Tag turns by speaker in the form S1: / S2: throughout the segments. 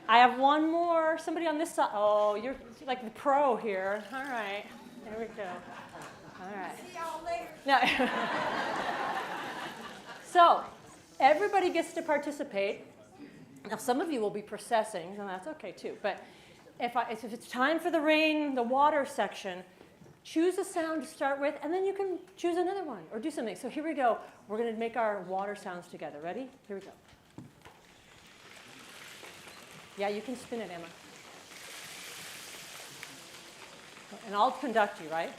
S1: I have one more. Somebody on this side. Oh, you're like the pro here. All right. There we go. All right.
S2: See y'all later.
S1: No. So, everybody gets to participate. Now, some of you will be processing, and that's okay too. But if it's time for the rain, the water section, choose a sound to start with, and then you can choose another one or do something. So here we go. We're going to make our water sounds together. Ready? Here we go. Yeah, you can spin it, Emma. And I'll conduct you, right?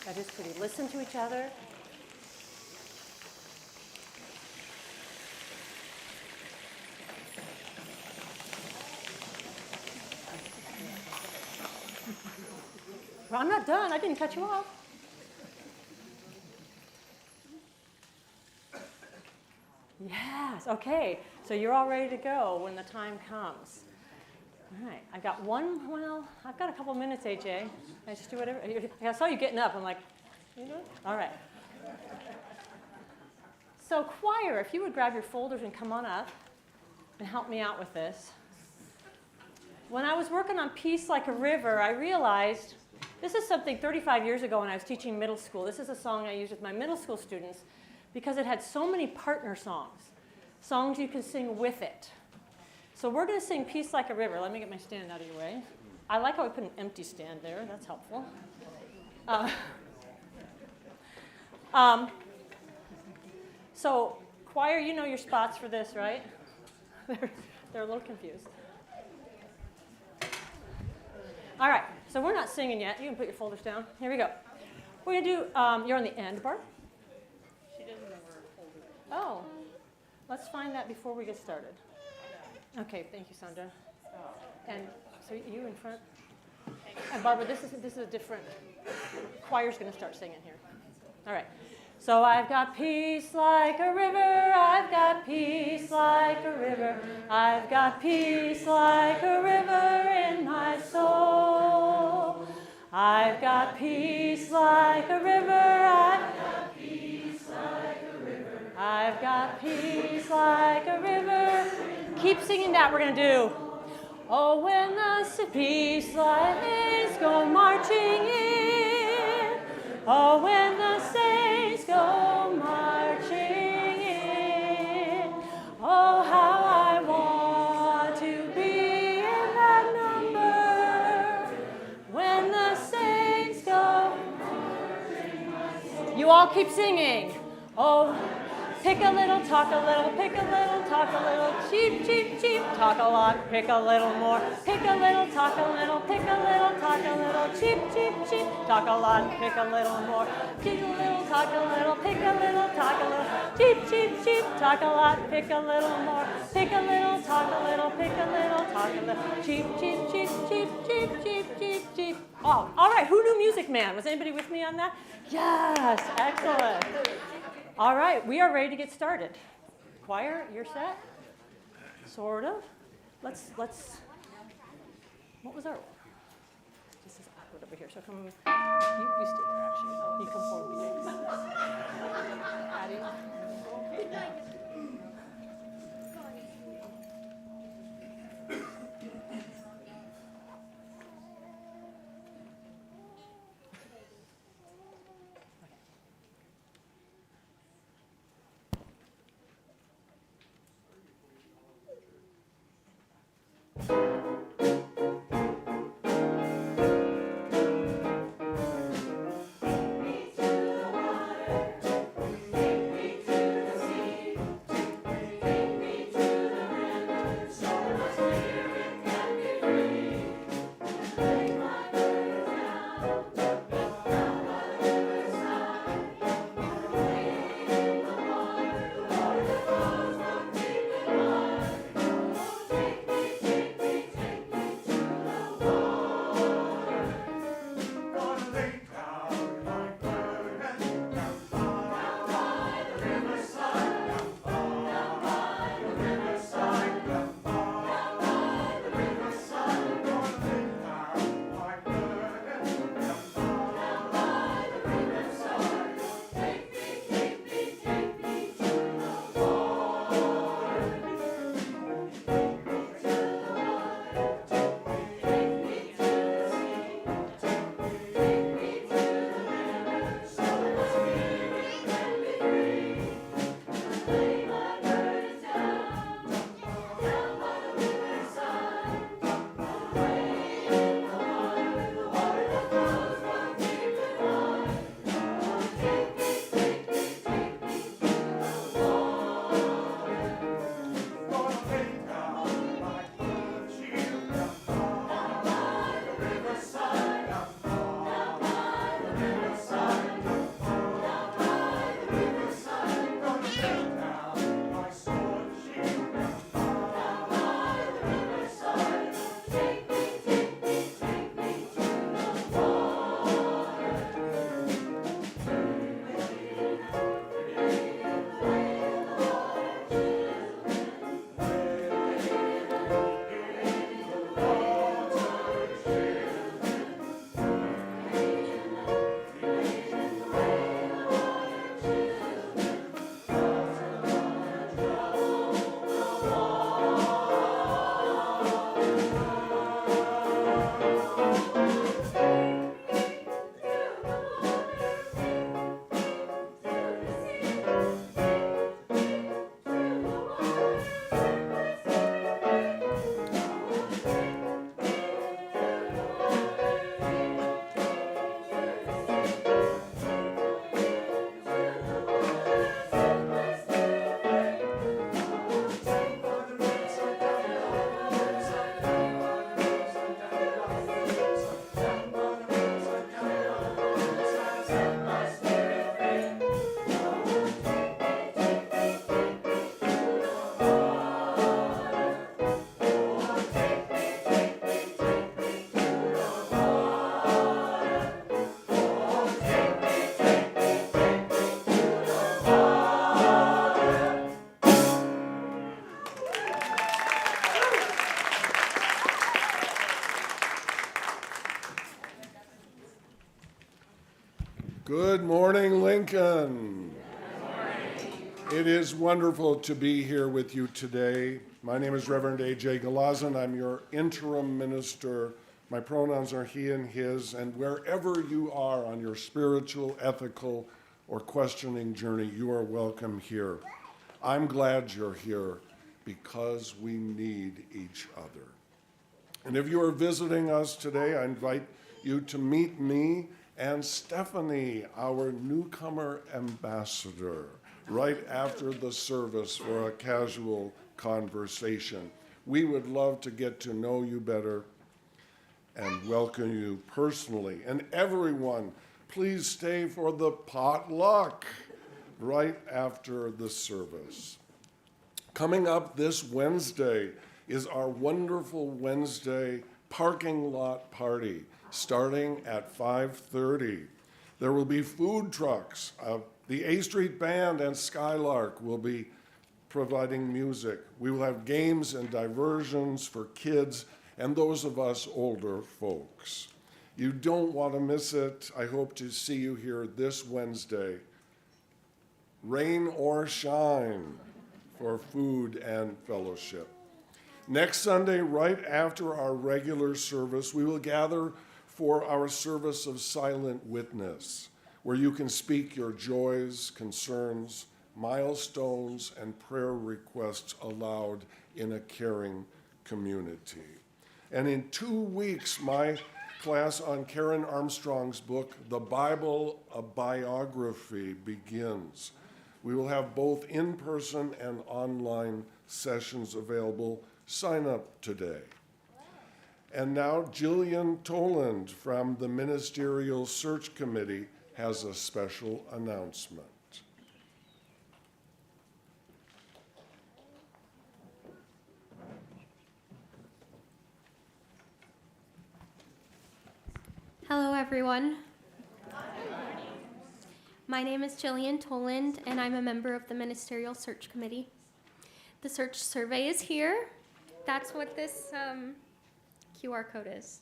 S1: That is pretty. Listen to each other. Well, I'm not done. I didn't cut you off. Yes, okay. So you're all ready to go when the time comes. All right, I've got a couple minutes, AJ. I just do whatever. I saw you getting up. I'm like, you know? All right. So choir, if you would grab your folders and come on up and help me out with this. When I was working on Peace Like a River, I realized this is something 35 years ago when I was teaching middle school. This is a song I used with my middle school students because it had so many partner songs you can sing with it. So we're going to sing Peace Like a River. Let me get my stand out of your way. I like how I put an empty stand there. That's helpful. So choir, you know your spots for this, right? They're a little confused. All right, so we're not singing yet. You can put your folders down. Here we go. We're going to do, you're on the end, Barb?
S3: She doesn't know where her folder is.
S1: Oh, let's find that before we get started. Okay, thank you, Sandra. And so you in front. And Barbara, this is a different, choir's going to start singing here. All right. So I've got peace like a river, I've got peace like a river, I've got peace like a river in my soul. I've got peace like a river, I've got peace like a river, I've got peace like a river. Keep singing that, we're going to do. Oh, when the peace lights go marching in, oh, when the saints go marching in, oh, how I want to be in that number, when the saints go marching. You all keep singing. Oh, pick a little, talk a little, pick a little, talk a little, cheep, cheep, cheep, talk a lot, pick a little more, pick a little, talk a little, pick a little, talk a little, cheep, cheep, cheep, talk a lot, pick a little more, pick a little, talk a little, pick a little, talk a little, cheep, cheep, cheep, talk a lot, pick a little more, pick a little, talk a little, pick a little, talk a little, cheep, cheep, cheep, cheep, cheep, cheep, cheep, cheep. Oh, all right, who knew Music Man? Was anybody with me on that? Yes, excellent. All right, we are ready to get started. Choir, you're set? Sort of. Let's, what was our, this is awkward over here, so come, you stay there actually. You come forward, BJ. Patty.
S2: Good morning, Lincoln. It is wonderful to be here with you today. My name is Reverend A.J. Galazan. I'm your interim minister. My pronouns are he and his, and wherever you are on your spiritual, ethical, or questioning journey, you are welcome here. I'm glad you're here because we need each other. And if you are visiting us today, I invite you to meet me and Stephanie, our newcomer ambassador, right after the service for a casual conversation. We would love to get to know you better and welcome you personally. And everyone, please stay for the potluck right after the service. Coming up this Wednesday is our wonderful Wednesday parking lot party starting at 5:30. There will be food trucks. The A Street Band and Skylark will be providing music. We will have games and diversions for kids and those of us older folks. You don't want to miss it. I hope to see you here this Wednesday, rain or shine, for food and fellowship. Next Sunday, right after our regular service, we will gather for our service of silent witness, where you can speak your joys, concerns, milestones, and prayer requests aloud in a caring community. And in 2 weeks, my class on Karen Armstrong's book, The Bible, a Biography, begins. We will have both in-person and online sessions available. Sign up today. And now Jillian Toland from the Ministerial Search Committee has a special announcement.
S4: Hello, everyone. My name is Jillian Toland, and I'm a member of the Ministerial Search Committee. The search survey is here. That's what this QR code is,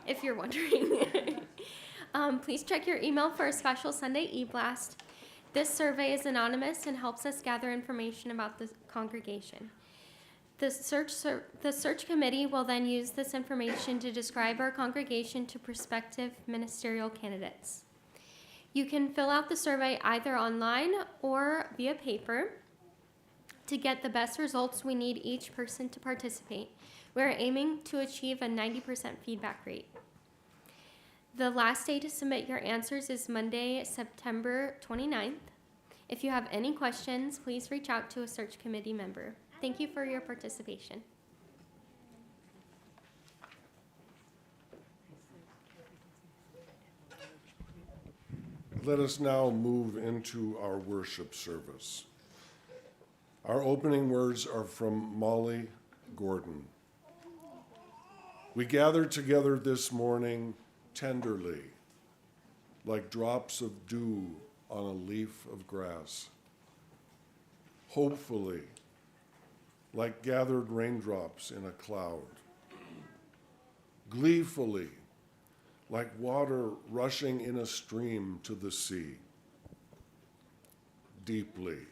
S4: if you're wondering. Please check your email for a special Sunday e-blast. This survey is anonymous and helps us gather information about the congregation. The search committee will then use this information to describe our congregation to prospective ministerial candidates. You can fill out the survey either online or via paper. To get the best results, we need each person to participate. We're aiming to achieve a 90% feedback rate. The last day to submit your answers is Monday, September 29th. If you have any questions, please reach out to a search committee member. Thank you for your participation.
S2: Let us now move into our worship service. Our opening words are from Molly Gordon. We gather together this morning tenderly, like drops of dew on a leaf of grass. Hopefully, like gathered raindrops in a cloud. Gleefully, like water rushing in a stream to the sea. Deeply,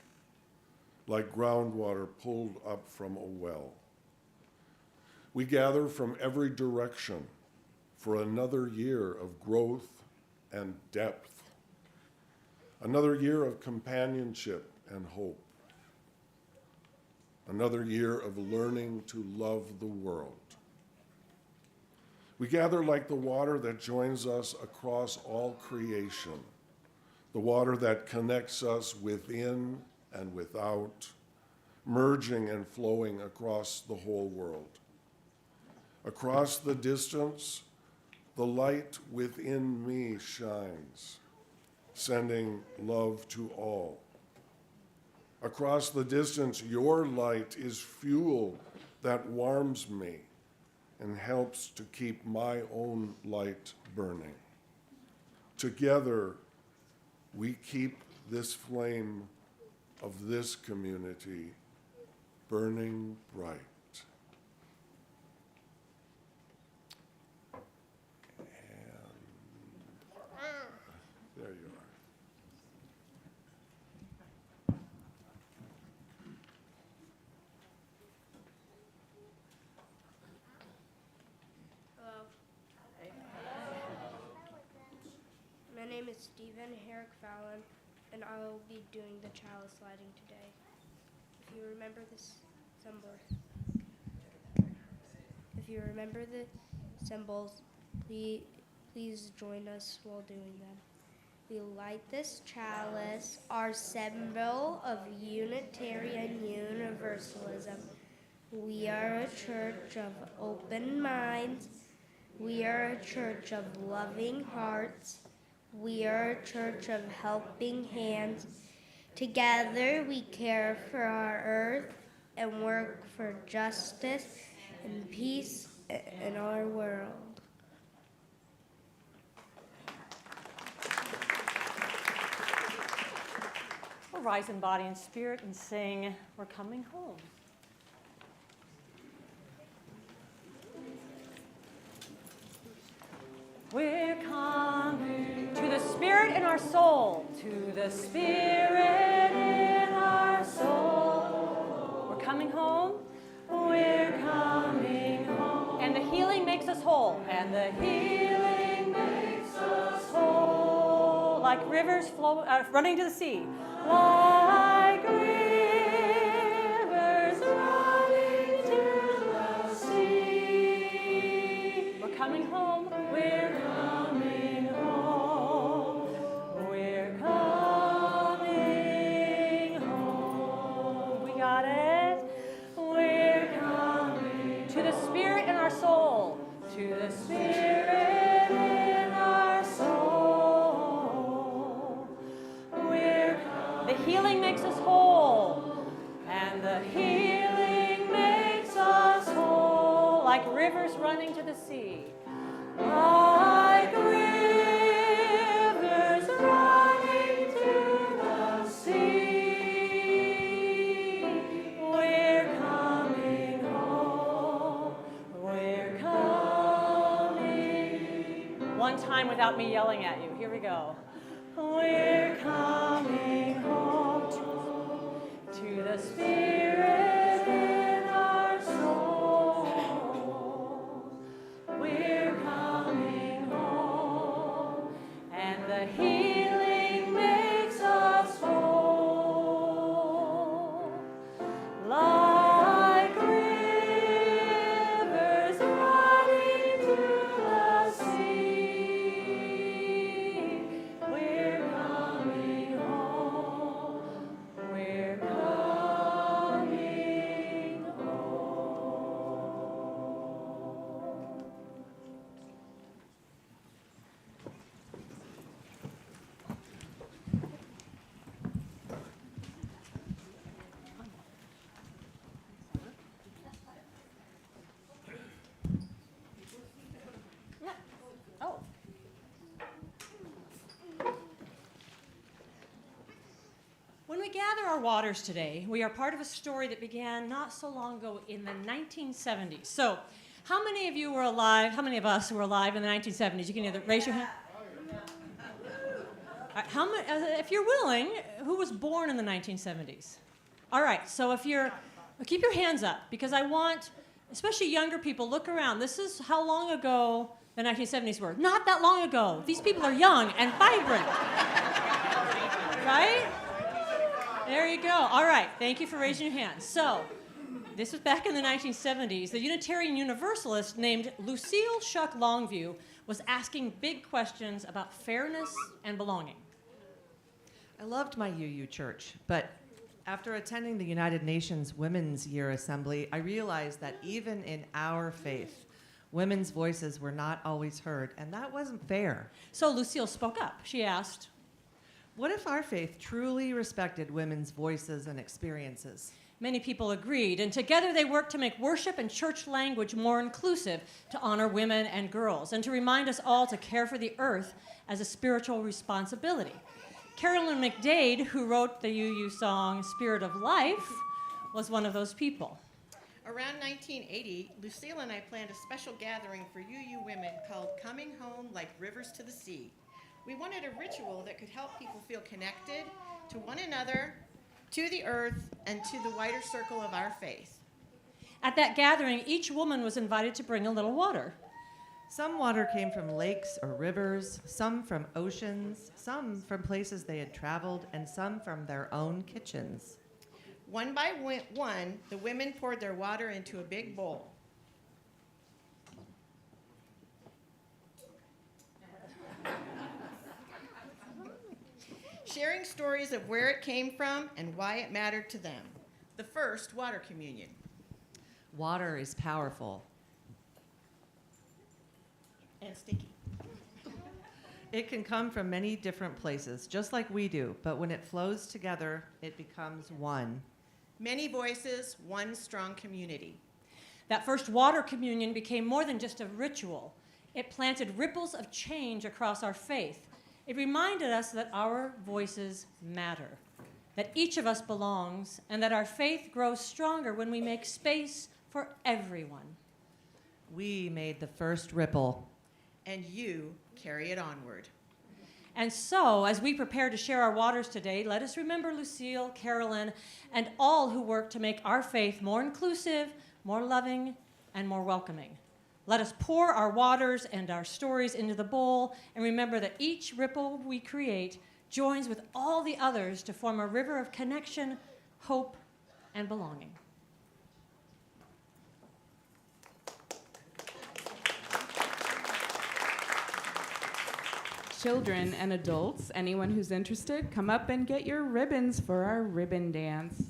S2: like groundwater pulled up from a well. We gather from every direction for another year of growth and depth, another year of companionship and hope, another year of learning to love the world. We gather like the water that joins us across all creation, the water that connects us within and without, merging and flowing across the whole world. Across the distance, the light within me shines, sending love to all. Across the distance, your light is fuel that warms me and helps to keep my own light burning. Together, we keep this flame of this community burning bright.
S5: Stephen Herrick Fallon, and I will be doing the chalice lighting today. If you remember the symbols, please join us while doing them. We light this chalice, our symbol of Unitarian Universalism. We are a church of open minds. We are a church of loving hearts. We are a church of helping hands. Together we care for our earth and work for justice and peace in our world.
S1: We'll rise in body and spirit and sing, "We're Coming Home." We're coming to the spirit in our soul, to the spirit in our soul. We're coming home. We're coming home. And the healing makes us whole. And the healing makes us whole. Like rivers running to the sea. Like rivers running to the sea. We're coming home. We're coming home. We're coming home. We got it. We're coming to the spirit in our soul. To the spirit in our soul. The healing makes us whole. And the healing makes us whole. Like rivers running to the sea. Like rivers running to the sea. We're coming home. We're coming. One time without me yelling at you. Here we go. We're coming home to the spirit in our soul. We're coming home, and the healing makes us whole. Like rivers running to the sea. We're coming home. We're coming home. Yeah. Oh. When we gather our waters today, we are part of a story that began not so long ago in the 1970s. So, how many of you were alive? How many of us were alive in the 1970s? You can either raise your hand. All right, how many, if you're willing, who was born in the 1970s? All right, so if you're, keep your hands up, because I want, especially younger people, look around. This is how long ago the 1970s were. Not that long ago. These people are young and vibrant. Right? There you go. All right, thank you for raising your hands. So, this was back in the 1970s. The Unitarian Universalist named Lucille Shuck Longview was asking big questions about fairness and belonging.
S6: I loved my UU church, but after attending the United Nations Women's Year Assembly, I realized that even in our faith, women's voices were not always heard, and that wasn't fair.
S1: So Lucille spoke up. She asked,
S6: What if our faith truly respected women's voices and experiences?
S1: Many people agreed, and together they worked to make worship and church language more inclusive, to honor women and girls, and to remind us all to care for the earth as a spiritual responsibility. Carolyn McDade, who wrote the UU song Spirit of Life, was one of those people.
S3: Around 1980, Lucille and I planned a special gathering for UU women called Coming Home Like Rivers to the Sea. We wanted a ritual that could help people feel connected to one another, to the earth, and to the wider circle of our faith.
S1: At that gathering, each woman was invited to bring a little water.
S6: Some water came from lakes or rivers, some from oceans, some from places they had traveled, and some from their own kitchens.
S3: One by one, the women poured their water into a big bowl. Sharing stories of where it came from and why it mattered to them. The first water communion.
S6: Water is powerful.
S3: And sticky.
S6: It can come from many different places, just like we do, but when it flows together, it becomes one.
S3: Many voices, one strong community.
S1: That first water communion became more than just a ritual. It planted ripples of change across our faith. It reminded us that our voices matter, that each of us belongs, and that our faith grows stronger when we make space for everyone.
S6: We made the first ripple.
S3: And you carry it onward.
S1: And so, as we prepare to share our waters today, let us remember Lucille, Carolyn, and all who work to make our faith more inclusive, more loving, and more welcoming. Let us pour our waters and our stories into the bowl and remember that each ripple we create joins with all the others to form a river of connection, hope, and belonging.
S7: Children and adults, anyone who's interested, come up and get your ribbons for our ribbon dance.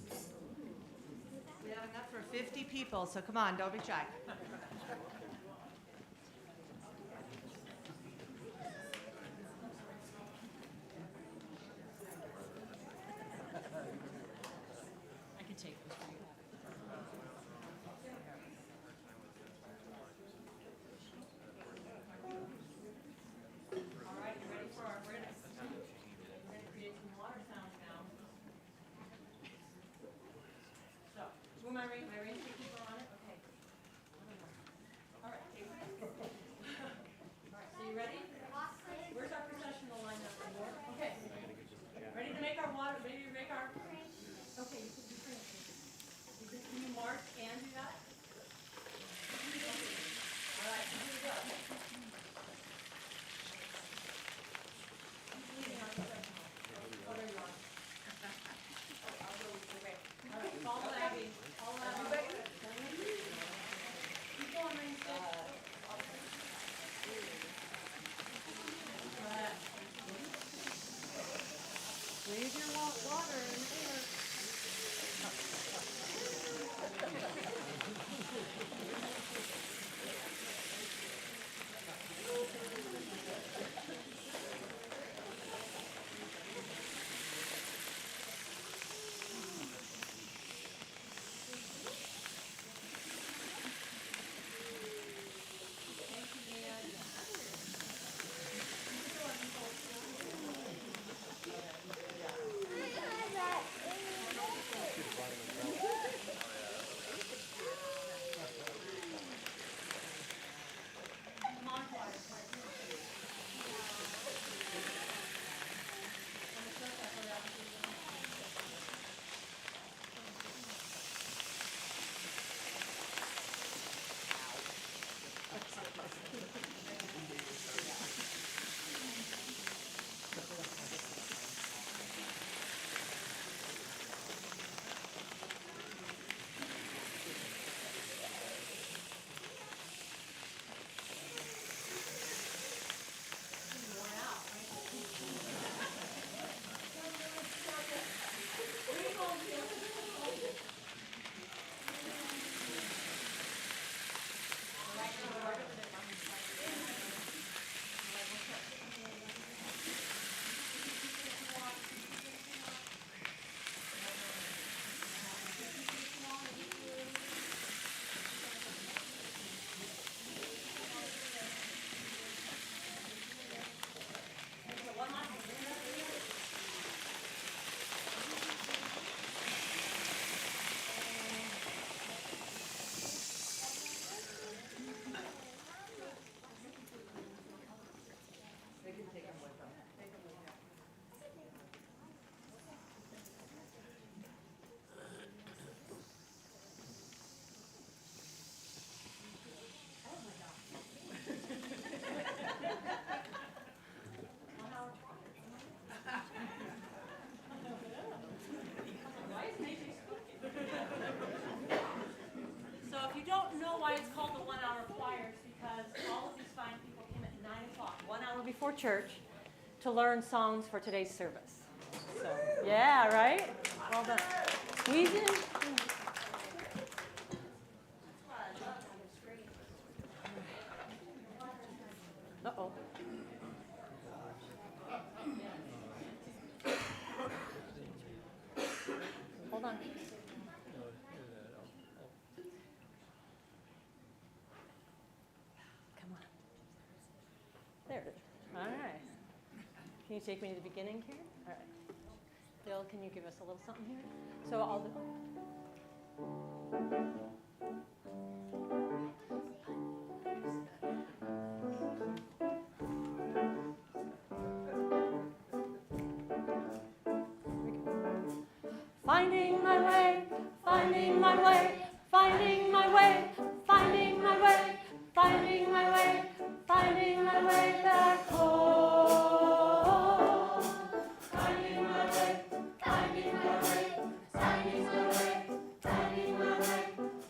S6: We have enough for 50 people, so come on, don't be shy.
S1: I can take this for you. All right, you ready for our ribbons? We're going to create some water sounds now. So, who am I reading? Am I reading to keep on it? Okay. All right. All right, so you ready? Where's our processional line up? Okay. Ready to make our water, ready to make our, okay, you can bring it. Can you march and do that? All right, here we go. What are you on? All right, follow Abby. Follow Abby. know why it's called the 1 hour choir. It's because all of these fine people came at 9 o'clock, 1 hour before church, to learn songs for today's service. So, yeah, right? Well done. Squeeze in. Uh-oh. Hold on. Come on. There it is. All right. Can you take me to the beginning here? All right. Bill, can you give us a little something here? So I'll do. Finding my way, finding my way, finding my way, finding my way, finding my way, finding my way back home. Finding my way, finding my way, finding my way, finding my way,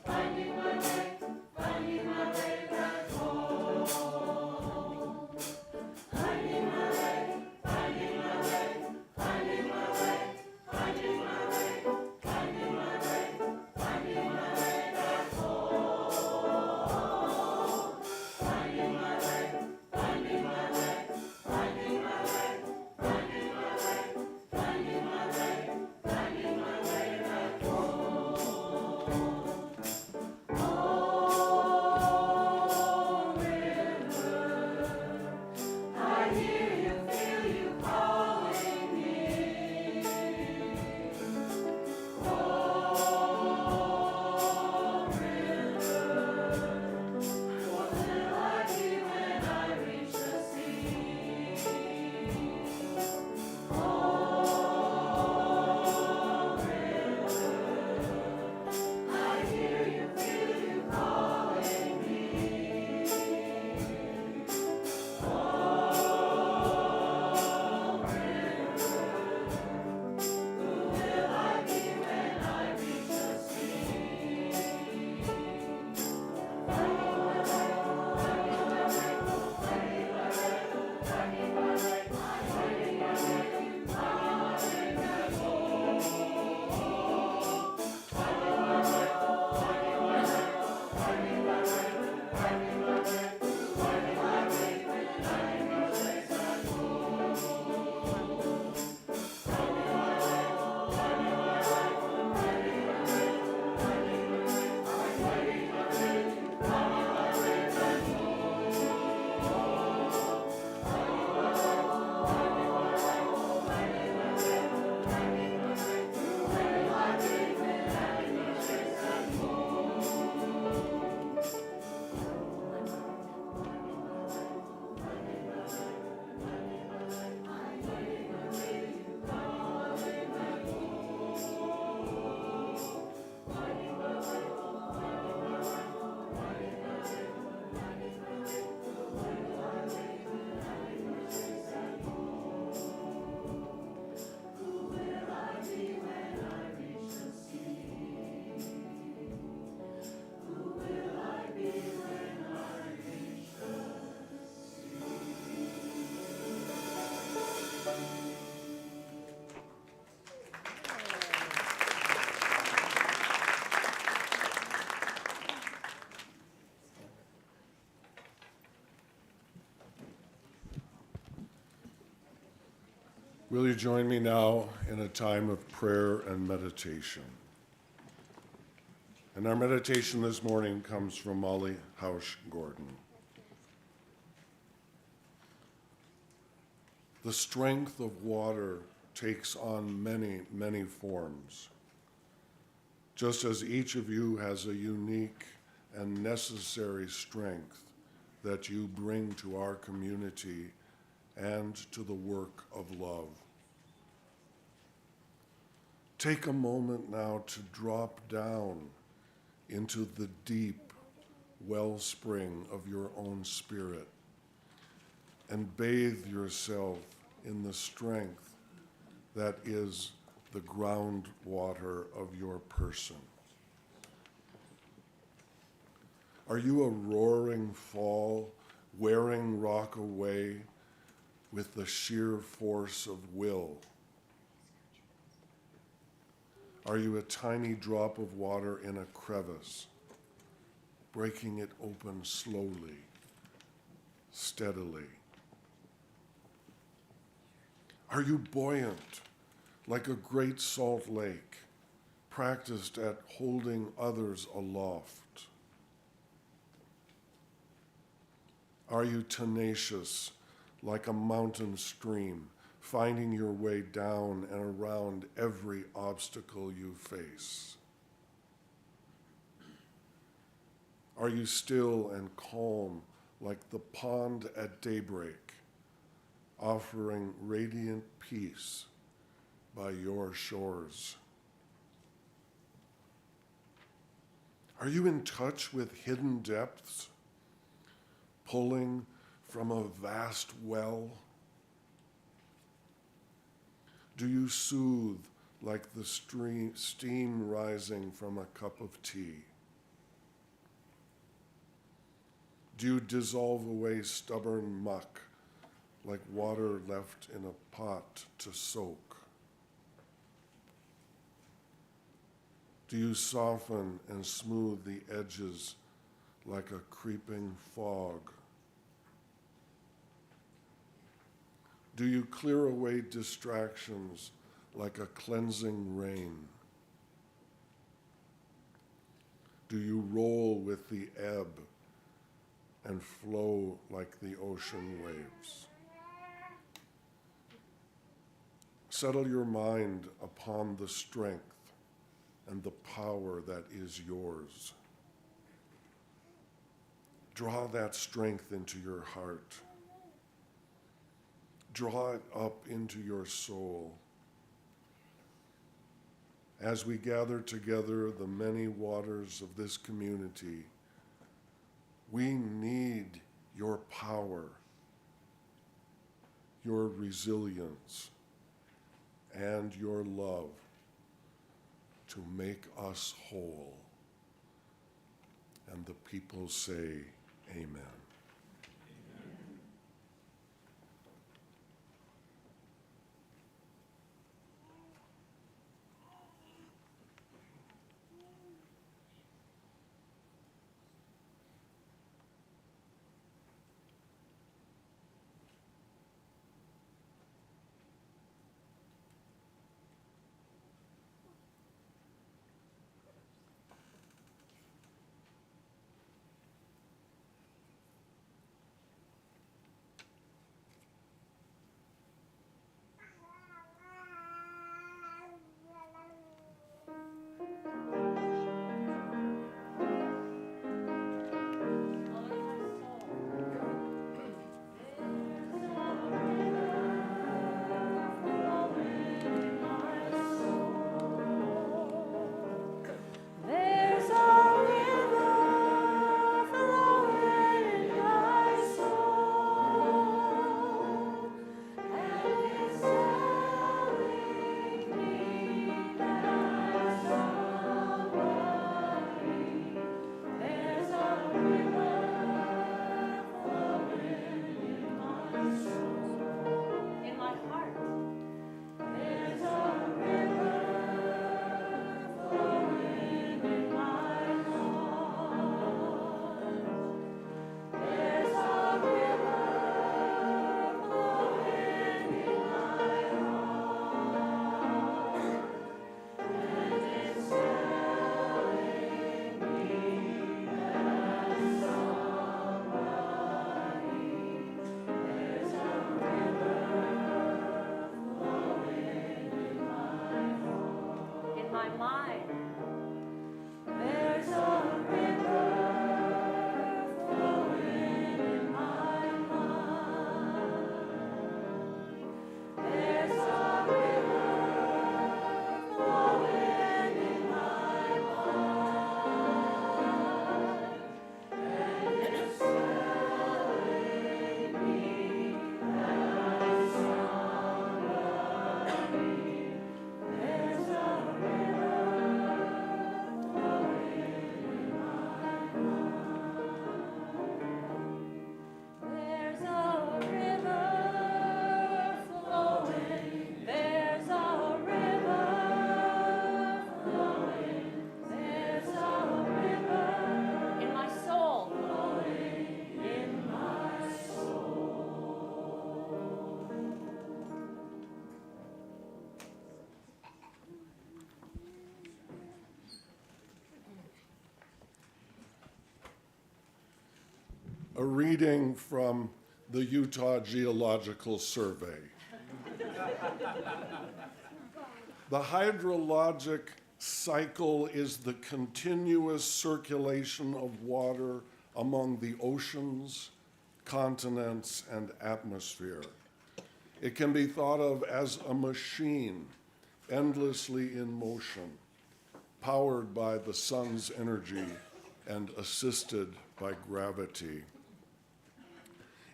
S1: finding my way, finding my way back home. Finding my way, finding my way, finding my way, finding my way, finding my way, finding my way back home. Finding my way, finding my way, finding my way, finding my way, finding my way, finding my way back home. Oh, river, I hear you, feel you calling me. Oh, river, what will I do when I reach the sea? Oh, river, I hear you, feel you calling me. Oh, river, who will I be when I reach the sea?
S2: Will you join me now in a time of prayer and meditation? And our meditation this morning comes from Molly Hausch Gordon. The strength of water takes on many, many forms. Just as each of you has a unique and necessary strength that you bring to our community and to the work of love. Take a moment now to drop down into the deep wellspring of your own spirit and bathe yourself in the strength that is the groundwater of your person. Are you a roaring fall, wearing rock away with the sheer force of will? Are you a tiny drop of water in a crevice, breaking it open slowly, steadily? Are you buoyant, like a great salt lake, practiced at holding others aloft? Are you tenacious, like a mountain stream, finding your way down and around every obstacle you face? Are you still and calm, like the pond at daybreak, offering radiant peace by your shores? Are you in touch with hidden depths, pulling from a vast well? Do you soothe like the steam rising from a cup of tea? Do you dissolve away stubborn muck like water left in a pot to soak? Do you soften and smooth the edges like a creeping fog? Do you clear away distractions like a cleansing rain? Do you roll with the ebb and flow like the ocean waves? Settle your mind upon the strength and the power that is yours. Draw that strength into your heart. Draw it up into your soul. As we gather together the many waters of this community, we need your power, your resilience, and your love to make us whole. And the people say, amen. a reading from the Utah Geological Survey. The hydrologic cycle is the continuous circulation of water among the oceans, continents, and atmosphere. It can be thought of as a machine endlessly in motion, powered by the sun's energy and assisted by gravity.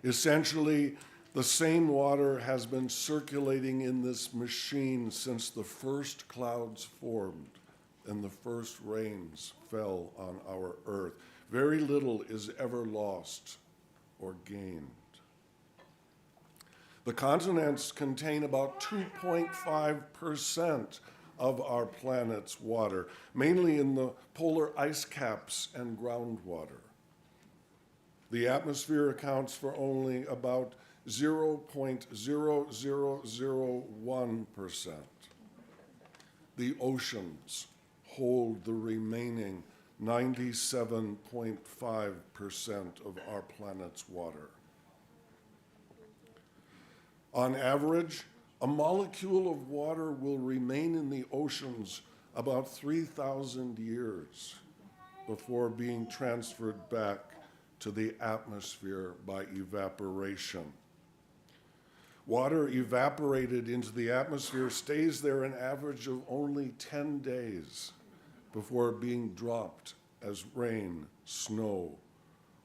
S2: Essentially, the same water has been circulating in this machine since the first clouds formed and the first rains fell on our earth. Very little is ever lost or gained. The continents contain about 2.5% of our planet's water, mainly in the polar ice caps and groundwater. The atmosphere accounts for only about 0.0001%. The oceans hold the remaining 97.5% of our planet's water. On average, a molecule of water will remain in the oceans about 3,000 years before being transferred back to the atmosphere by evaporation. Water evaporated into the atmosphere stays there an average of only 10 days before being dropped as rain, snow,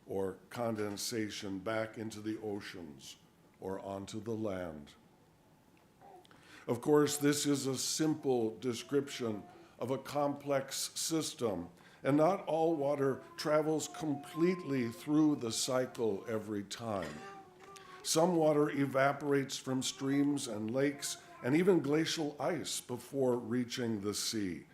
S2: or condensation back into the oceans or onto the land. Of course, this is a simple description of a complex system, and not all water travels completely through the cycle every time. Some water evaporates from streams and lakes and even glacial ice before reaching the sea.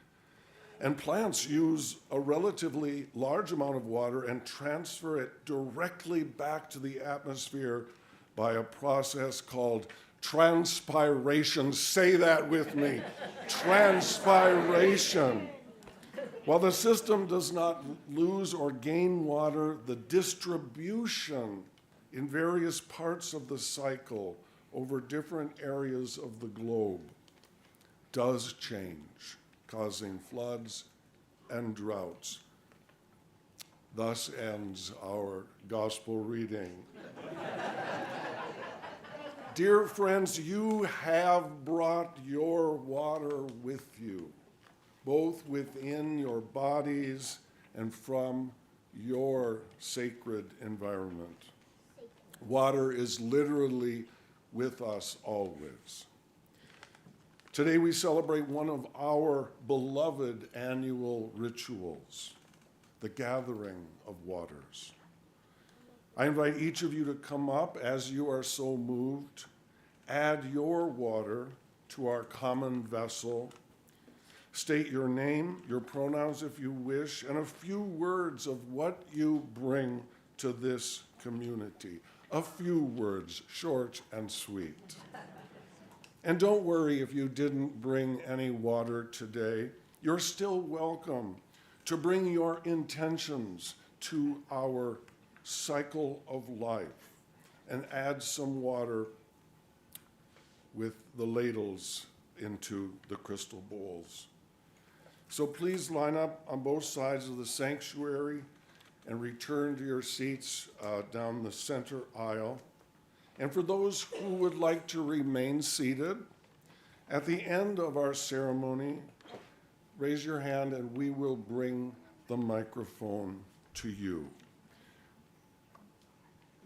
S2: And plants use a relatively large amount of water and transfer it directly back to the atmosphere by a process called transpiration. Say that with me. Transpiration. While the system does not lose or gain water, the distribution in various parts of the cycle over different areas of the globe does change, causing floods and droughts. Thus ends our gospel reading. Dear friends, you have brought your water with you, both within your bodies and from your sacred environment. Water is literally with us always. Today we celebrate one of our beloved annual rituals, the gathering of waters. I invite each of you to come up as you are so moved, add your water to our common vessel, state your name, your pronouns if you wish, and a few words of what you bring to this community. A few words, short and sweet. And don't worry if you didn't bring any water today. You're still welcome to bring your intentions to our cycle of life and add some water with the ladles into the crystal bowls. So please line up on both sides of the sanctuary and return to your seats down the center aisle. And for those who would like to remain seated, at the end of our ceremony, raise your hand and we will bring the microphone to you.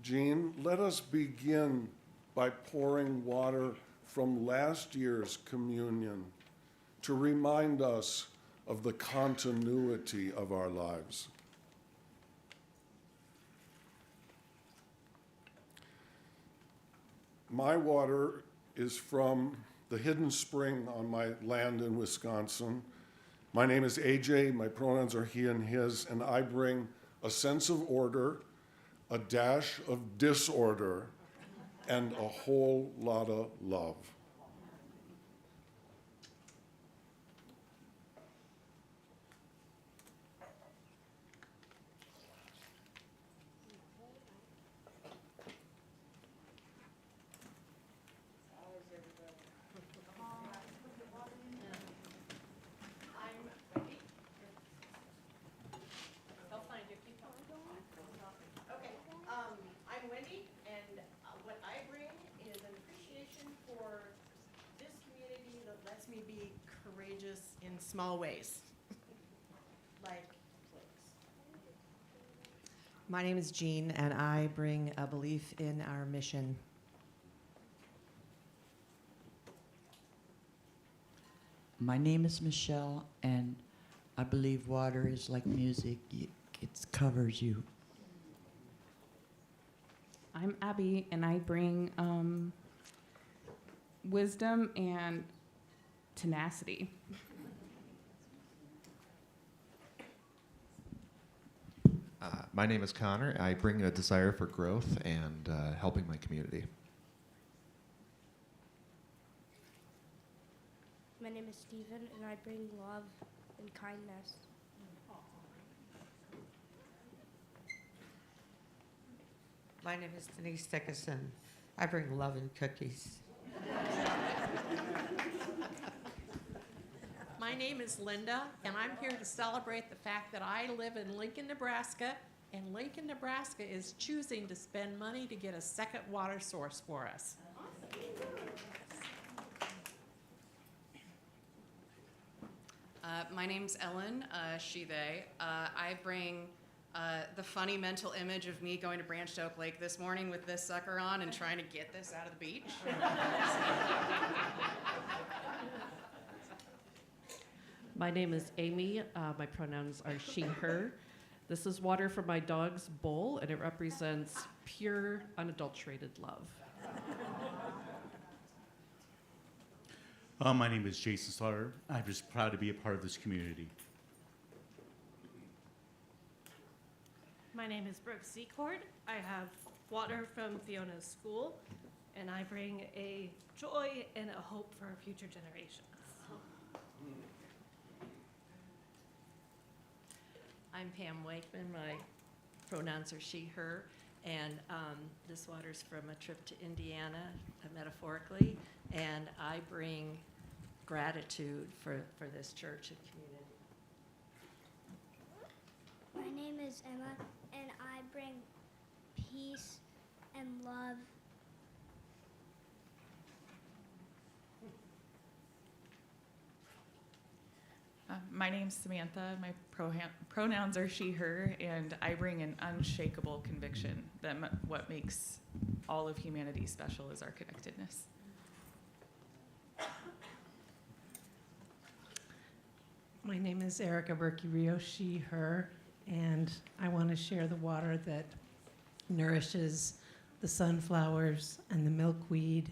S2: Jean, let us begin by pouring water from last year's communion to remind us of the continuity of our lives. My water is from the hidden spring on my land in Wisconsin. My name is AJ, my pronouns are he and his, and I bring a sense of order, a dash of disorder, and a whole lot of love.
S3: me be courageous in small ways. Like plagues.
S6: My name is Jean, and I bring a belief in our mission.
S8: My name is Michelle, and I believe water is like music. It covers you.
S7: I'm Abby, and I bring wisdom and tenacity.
S9: My name is Connor. I bring a desire for growth and helping my community.
S5: My name is Steven, and I bring love and kindness.
S10: My name is Denise Dickinson. I bring love and cookies.
S3: My name is Linda, and I'm here to celebrate the fact that I live in Lincoln, Nebraska, and Lincoln, Nebraska is choosing to spend money to get a second water source for us.
S11: My name's Ellen, she, they. I bring the funny mental image of me going to Branched Oak Lake this morning with this sucker on and trying to get this out of the beach.
S12: My name is Amy. My pronouns are she, her. This is water from my dog's bowl, and it represents pure, unadulterated love.
S13: My name is Jason Slaughter. I'm just proud to be a part of this community.
S14: My name is Brooke Secord. I have water from Fiona's school, and I bring a joy and a hope for future generations.
S15: I'm Pam Wakeman. My pronouns are she, her, and this water's from a trip to Indiana, metaphorically, and I bring gratitude for this church and community.
S5: My name is Emma, and I bring peace and love.
S16: My name's Samantha. My pronouns are she, her, and I bring an unshakable conviction that what makes all of humanity special is our connectedness.
S17: My name is Erica Berkey-Rios, she, her, and I want to share the water that nourishes the sunflowers and the milkweed,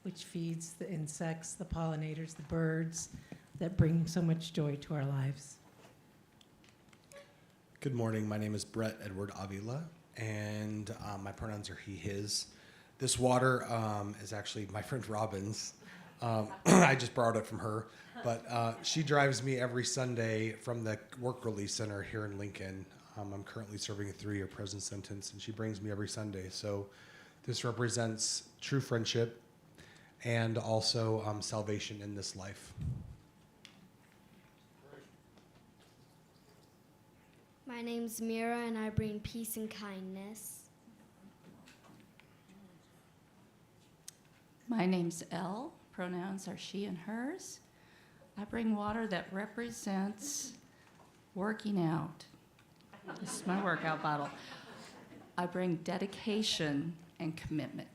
S17: which feeds the insects, the pollinators, the birds, that bring so much joy to our lives.
S18: Good morning. My name is Brett Edward Avila, and my pronouns are he, his. This water is actually my friend Robin's. I just borrowed it from her, but she drives me every Sunday from the Work Release Center here in Lincoln. I'm currently serving a 3-year prison sentence, and she brings me every Sunday. So this represents true friendship and also salvation in this life.
S5: My name's Mira, and I bring peace and kindness.
S19: My name's Elle. Pronouns are she and hers. I bring water that represents working out. This is my workout bottle. I bring dedication and commitment.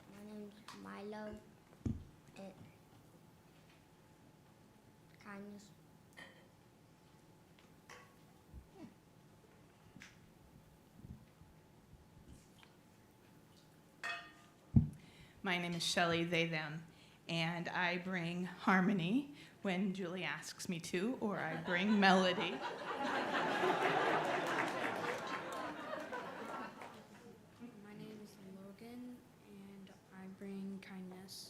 S5: My name's Milo. Kindness.
S16: My name is Shelley, they, them, and I bring harmony when Julie asks me to, or I bring melody.
S20: My name is Logan, and I bring kindness.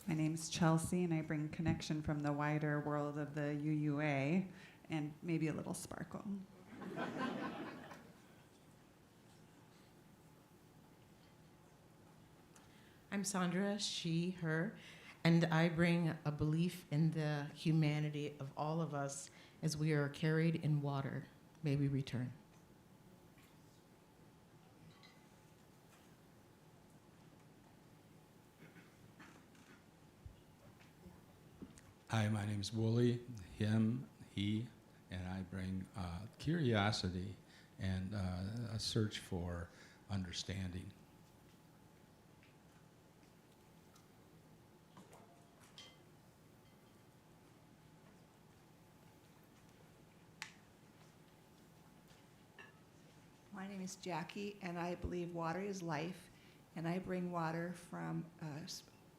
S21: My name's Chelsea, and I bring connection from the wider world of the UUA, and maybe a little sparkle.
S22: I'm Sandra, she, her, and I bring a belief in the humanity of all of us as we are carried in water may we return.
S1: Hi, my name is Wooly, him, he, and I bring curiosity and a search for understanding.
S4: My name is Jackie, and I believe water is life, and I bring water from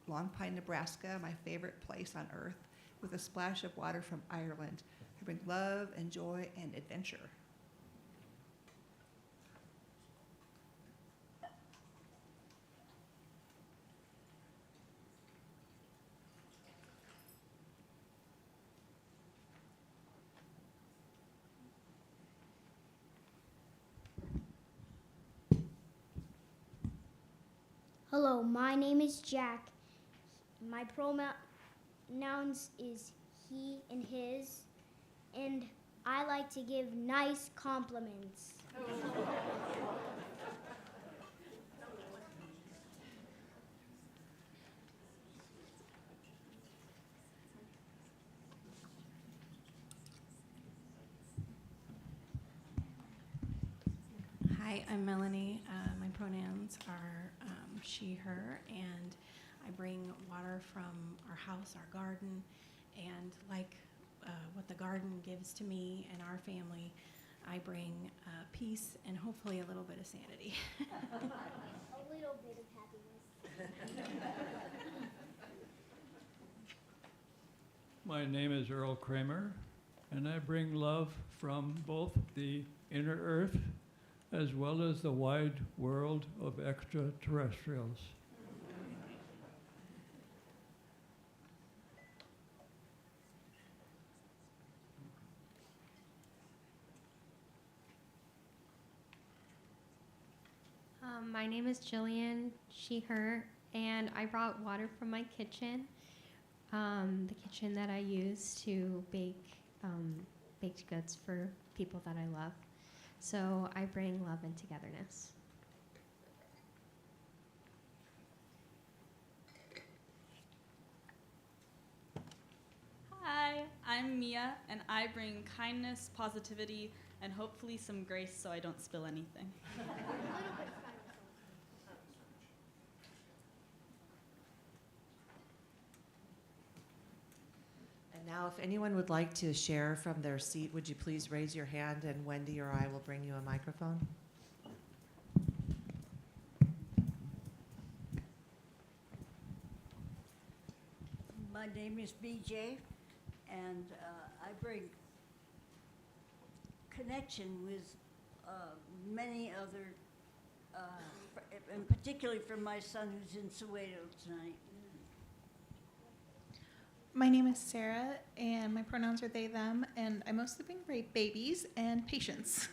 S4: Long Pine, Nebraska, my favorite place on earth, with a splash of water from Ireland. I bring love and joy and adventure.
S23: Hello, my name is Jack. My pronouns is he and his, and I like to give nice compliments.
S24: Hi, I'm Melanie. My pronouns are she, her, and I bring water from our house, our garden, and like what the garden gives to me and our family, I bring peace and hopefully a little bit of sanity.
S23: A little bit of happiness.
S25: My name is Earl Kramer, and I bring love from both the inner earth as well as the wide world of extraterrestrials.
S26: My name is Jillian, she, her, and I brought water from my kitchen, the kitchen that I use to bake baked goods for people that I love. So I bring love and togetherness.
S27: Hi, I'm Mia, and I bring kindness, positivity, and hopefully some grace so I don't spill anything.
S6: And now, if anyone would like to share from their seat, would you please raise your hand, and Wendy or I will bring you a microphone.
S28: My name is BJ, and I bring connection with many other, and particularly from my son who's in Soweto tonight.
S29: My name is Sarah, and my pronouns are they, them, and I mostly bring babies and patience.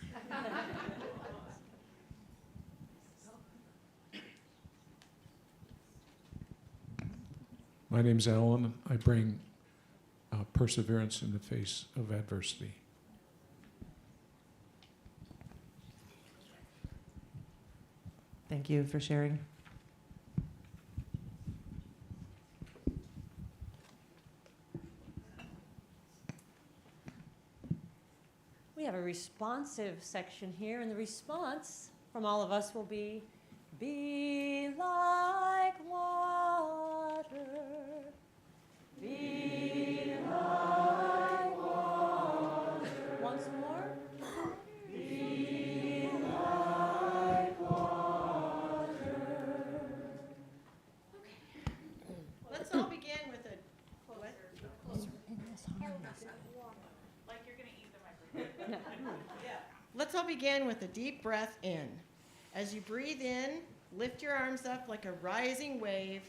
S30: My name's Alan. I bring perseverance in the face of adversity.
S6: Thank you for sharing.
S31: We have a responsive section here, and the response from all of us will be like water, be like water. Once more. Be like water.
S3: Let's all begin with a what?
S29: Like you're going to eat the microphone.
S3: Let's all begin with a deep breath in. As you breathe in, lift your arms up like a rising wave.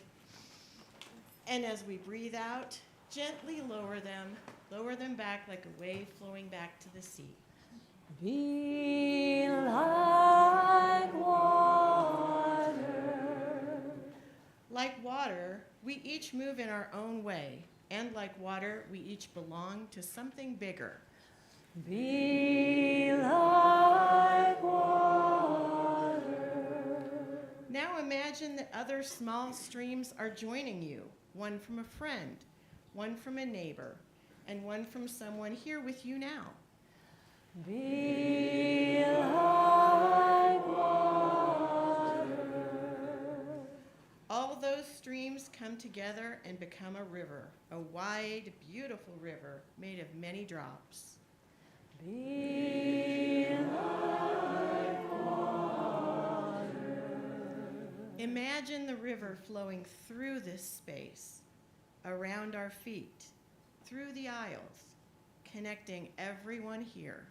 S3: And as we breathe out, gently lower them back like a wave flowing back to the sea.
S31: Be like water.
S3: Like water, we each move in our own way. And like water, we each belong to something bigger.
S31: Be like water.
S3: Now imagine that other small streams are joining you, one from a friend, one from a neighbor, and one from someone here with you now.
S31: Be like water.
S3: All those streams come together and become a river, a wide, beautiful river made of many drops.
S31: Be like water.
S3: Imagine the river flowing through this space, around our feet, through the aisles, connecting everyone here.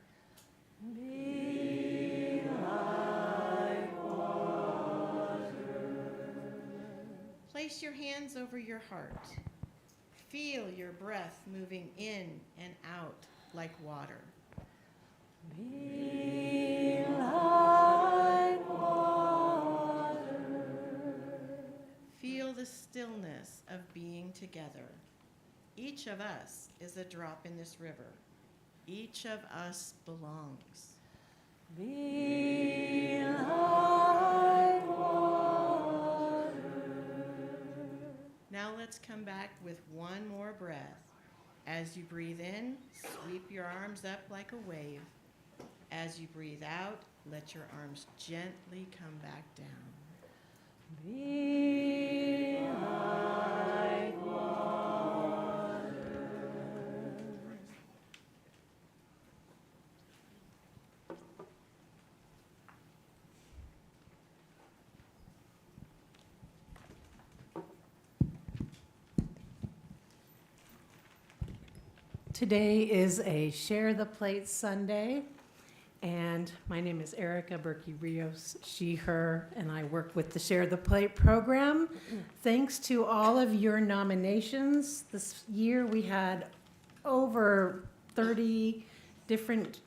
S31: Be like water.
S3: Place your hands over your heart. Feel your breath moving in and out like water.
S31: Be like water.
S3: Feel the stillness of being together. Each of us is a drop in this river. Each of us belongs.
S31: Be like water.
S3: Now let's come back with one more breath. As you breathe in, sweep your arms up like a wave. As you breathe out, let your arms gently come back down.
S31: Be like water.
S22: Today is a Share the Plate Sunday, and my name is Erica Berkey Rios, she, her, and I work with the Share the Plate program. Thanks to all of your nominations. This year we had over 30 different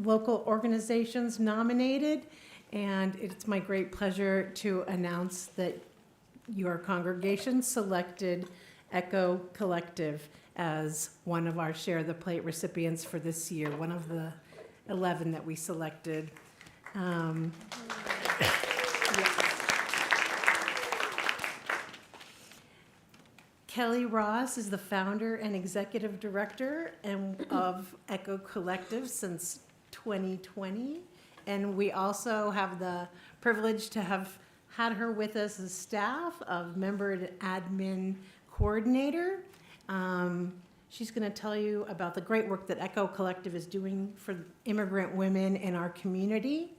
S22: local organizations nominated, and it's my great pleasure to announce that your congregation selected Echo Collective as one of our Share the Plate recipients for this year, one of the 11 that we selected. Kelly Ross is the founder and executive director of Echo Collective since 2020. And we also have the privilege to have had her with us as staff of member and admin coordinator. She's going to tell you about the great work that Echo Collective is doing for immigrant women in our community.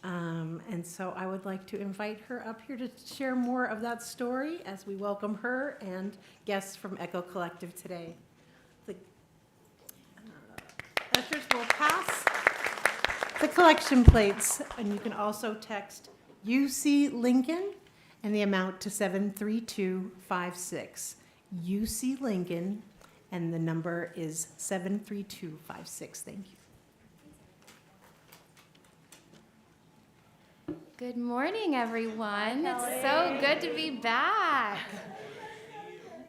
S22: And so I would like to invite her up here to share more of that story as we welcome her and guests from Echo Collective today. The ushers will pass the collection plates, and you can also text UC Lincoln and the amount to 73256. UC Lincoln, and the number is 73256. Thank you.
S2: Good morning, everyone. It's so good to be back.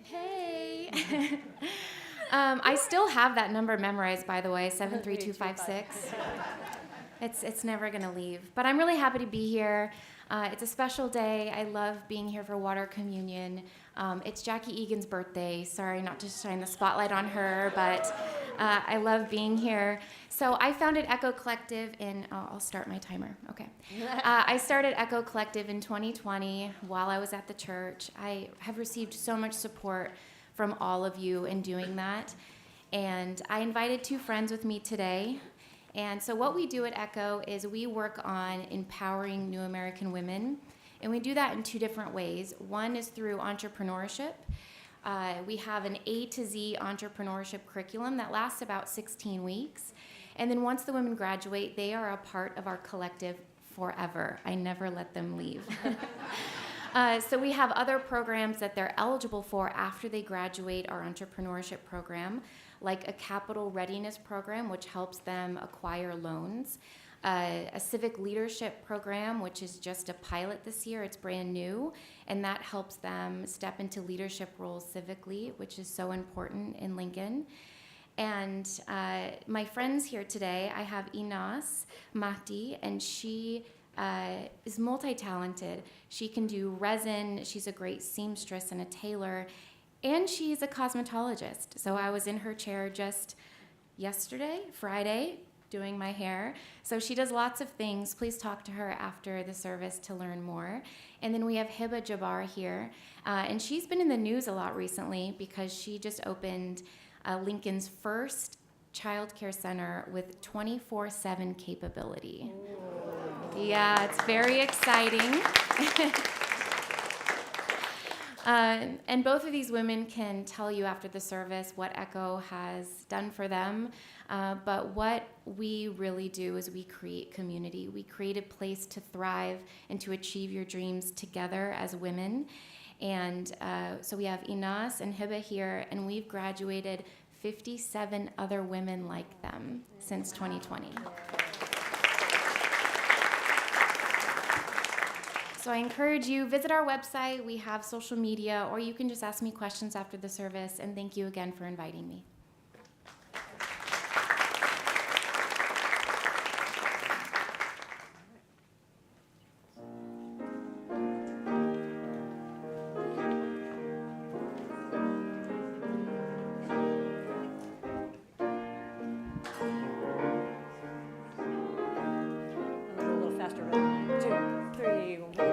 S2: Hey. I still have that number memorized, by the way, 73256. It's never going to leave. But I'm really happy to be here. It's a special day. I love being here for Water Communion. It's Jackie Egan's birthday. Sorry not to shine the spotlight on her, but I love being here. So I founded Echo Collective in, I'll start my timer, okay. I started Echo Collective in 2020 while I was at the church. I have received so much support from all of you in doing that. And I invited two friends with me today. And so what we do at Echo is we work on empowering new American women. And we do that in two different ways. One is through entrepreneurship. We have an A to Z entrepreneurship curriculum that lasts about 16 weeks. And then once the women graduate, they are a part of our collective forever. I never let them leave. So we have other programs that they're eligible for after they graduate our entrepreneurship program, like a capital readiness program, which helps them acquire loans, a civic leadership program, which is just a pilot this year. It's brand new, and that helps them step into leadership roles civically, which is so important in Lincoln. And my friends here today, I have Inas Mahdi, and she is multi-talented. She can do resin, she's a great seamstress and a tailor, and she's a cosmetologist. So I was in her chair just yesterday, Friday, doing my hair. So she does lots of things. Please talk to her after the service to learn more. And then we have Hiba Jabbar here, and she's been in the news a lot recently because she just opened Lincoln's first child care center with 24/7 capability. Yeah, it's very exciting. And both of these women can tell you after the service what Echo has done for them. But what we really do is we create community. We create a place to thrive and to achieve your dreams together as women. And so we have Inas and Hiba here, and we've graduated 57 other women like them since 2020. So I encourage you, visit our website. We have social media, or you can just ask me questions after the service. And thank you again for inviting me.
S31: A little faster. 2, 3, 1.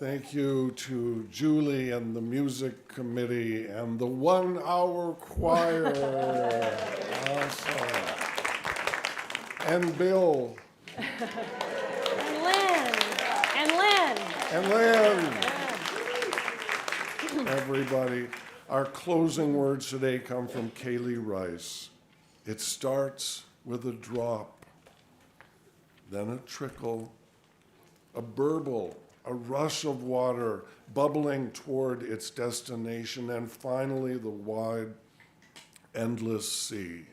S7: Thank you to Julie and the music committee and the 1 hour choir. Awesome. And Bill.
S31: And Lynn. And Lynn.
S7: And Lynn. Everybody. Our closing words today come from Kaylee Rice. It starts with a drop, then a trickle, a burble, a rush of water bubbling toward its destination, and finally the wide, endless sea.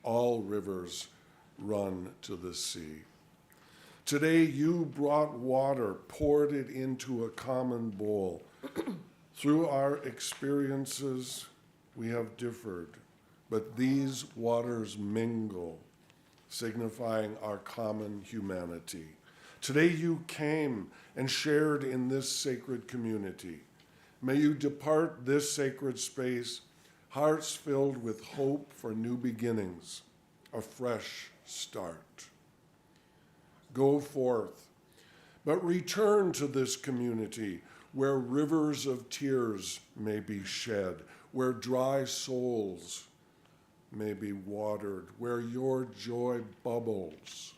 S7: All rivers run to the sea. Today you brought water, poured it into a common bowl. Through our experiences, we have differed, but these waters mingle, signifying our common humanity. Today you came and shared in this sacred community. May you depart this sacred space, hearts filled with hope for new beginnings, a fresh start. Go forth, but return to this community where rivers of tears may be shed, where dry souls may be watered, where your joy bubbles,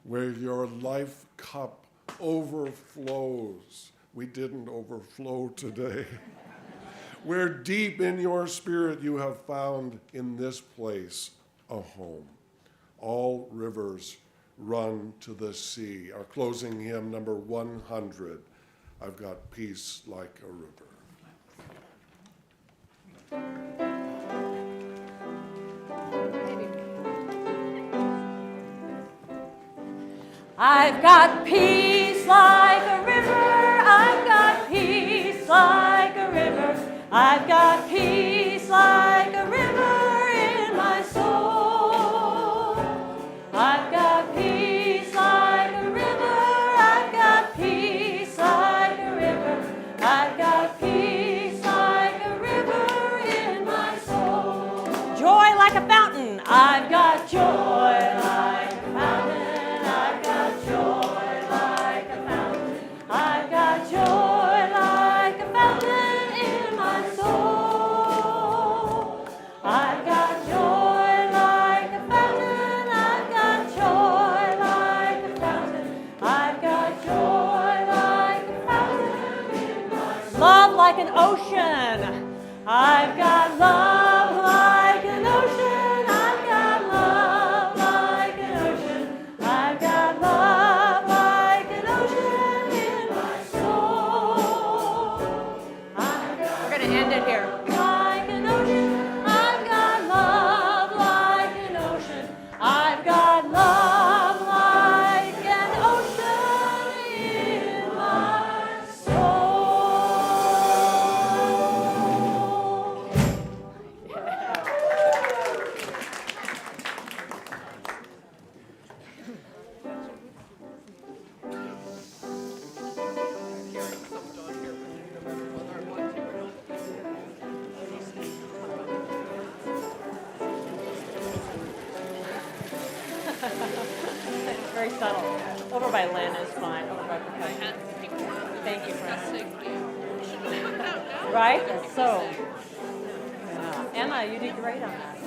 S7: where your life cup overflows. We didn't overflow today. Where deep in your spirit you have found in this place a home. All rivers run to the sea. Our closing hymn, number 100, I've got peace like a river.
S31: I've got peace like a river. I've got peace like a river. I've got peace like a river in my soul. I've got peace like a river. I've got peace like a river. I've got peace like a river in my soul. Joy like a fountain. I've got joy like a fountain. I've got joy like a fountain. I've got joy like a fountain in my soul. I've got joy like a fountain. I've got joy like a fountain. I've got joy like a fountain in my soul. Love like an ocean. I've got love like an ocean. I've got love like an ocean. I've got love like an ocean in my soul. We're going to end it here. Like an ocean. I've got love like an ocean. I've got love like an ocean in my soul. It's very subtle. Over by Lynn is fine. Over by percussion. Thank you, friend. Right? That's so. Yeah. Emma, you did great on that.